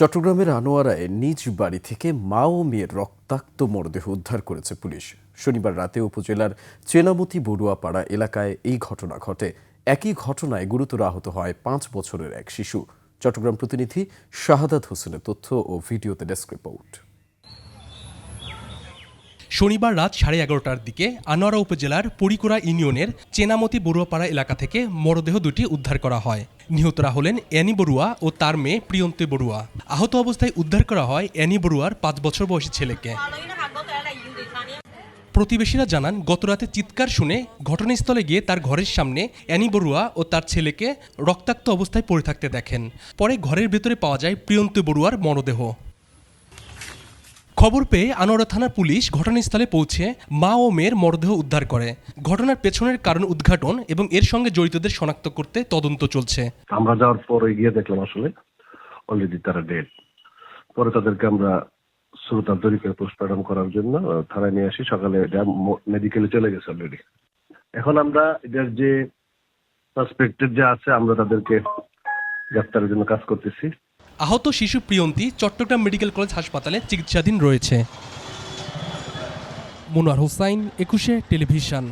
চট্টগ্রামের আনোয়ারায় নিজ বাড়ি থেকে মা ও মেয়ের রক্তাক্ত মরদেহ উদ্ধার করেছে পুলিশ। শনিবার রাতে উপজেলার চেনামতি বড়ুয়াপাড়া এলাকায় এই ঘটনা ঘটে। একই ঘটনায় গুরুতর আহত হয় ৫ বছরের এক শিশু। চট্টগ্রাম প্রতিনিধি শাহাদাত হোসেনের তথ্য ও ভিডিওতে ডেস্ক রিপোর্ট। শনিবার রাত 11:30টার দিকে আনোয়ারা উপজেলার পরিকুড়া ইউনিয়নের চেনামতি বড়ুয়াপাড়া এলাকা থেকে মরদেহ দুটি উদ্ধার করা হয়। নিহতরা হলেন অ্যানি বড়ুয়া ও তার মেয়ে প্রিয়ন্তী বড়ুয়া। আহত অবস্থায় উদ্ধার করা হয় অ্যানি বড়ুয়ার ৫ বছর বয়সী ছেলেকে। প্রতিবেশীরা জানান, গতরাতে চিৎকার শুনে ঘটনাস্থলে গিয়ে তার ঘরের সামনে অ্যানি বড়ুয়া ও তার ছেলেকে রক্তাক্ত অবস্থায় পড়ে থাকতে দেখেন। পরে ঘরের ভেতরে পাওয়া যায় প্রিয়ন্তী বড়ুয়ার মরদেহ। খবর পেয়ে আনোয়ারা থানার পুলিশ ঘটনাস্থলে পৌঁছে মা ও মেয়ের মরদেহ উদ্ধার করে। ঘটনার পেছনের কারণ উদ্ঘাটন এবং এর সঙ্গে জড়িতদের শনাক্ত করতে তদন্ত চলছে। আমরা যাওয়ার পরে গিয়ে দেখলাম আসলে অলরেডি তারা ডেড। পরে তাদেরকে আমরা শ্রোতা তরিকে পোস্টমর্টম করার জন্য থানায় নিয়ে আসি। সকালে মেডিকেলে চলে গেছে অলরেডি। এখন আমরা এদের যে সাসপেক্টেড যে আছে আমরা তাদেরকে গ্রেফতারের জন্য কাজ করতেছি। আহত শিশু প্রিয়ন্তী চট্টগ্রাম মেডিকেল কলেজ হাসপাতালে চিকিৎসাধীন রয়েছে। মনোয়ার হোসাইন, ২১ টেলিভিশন।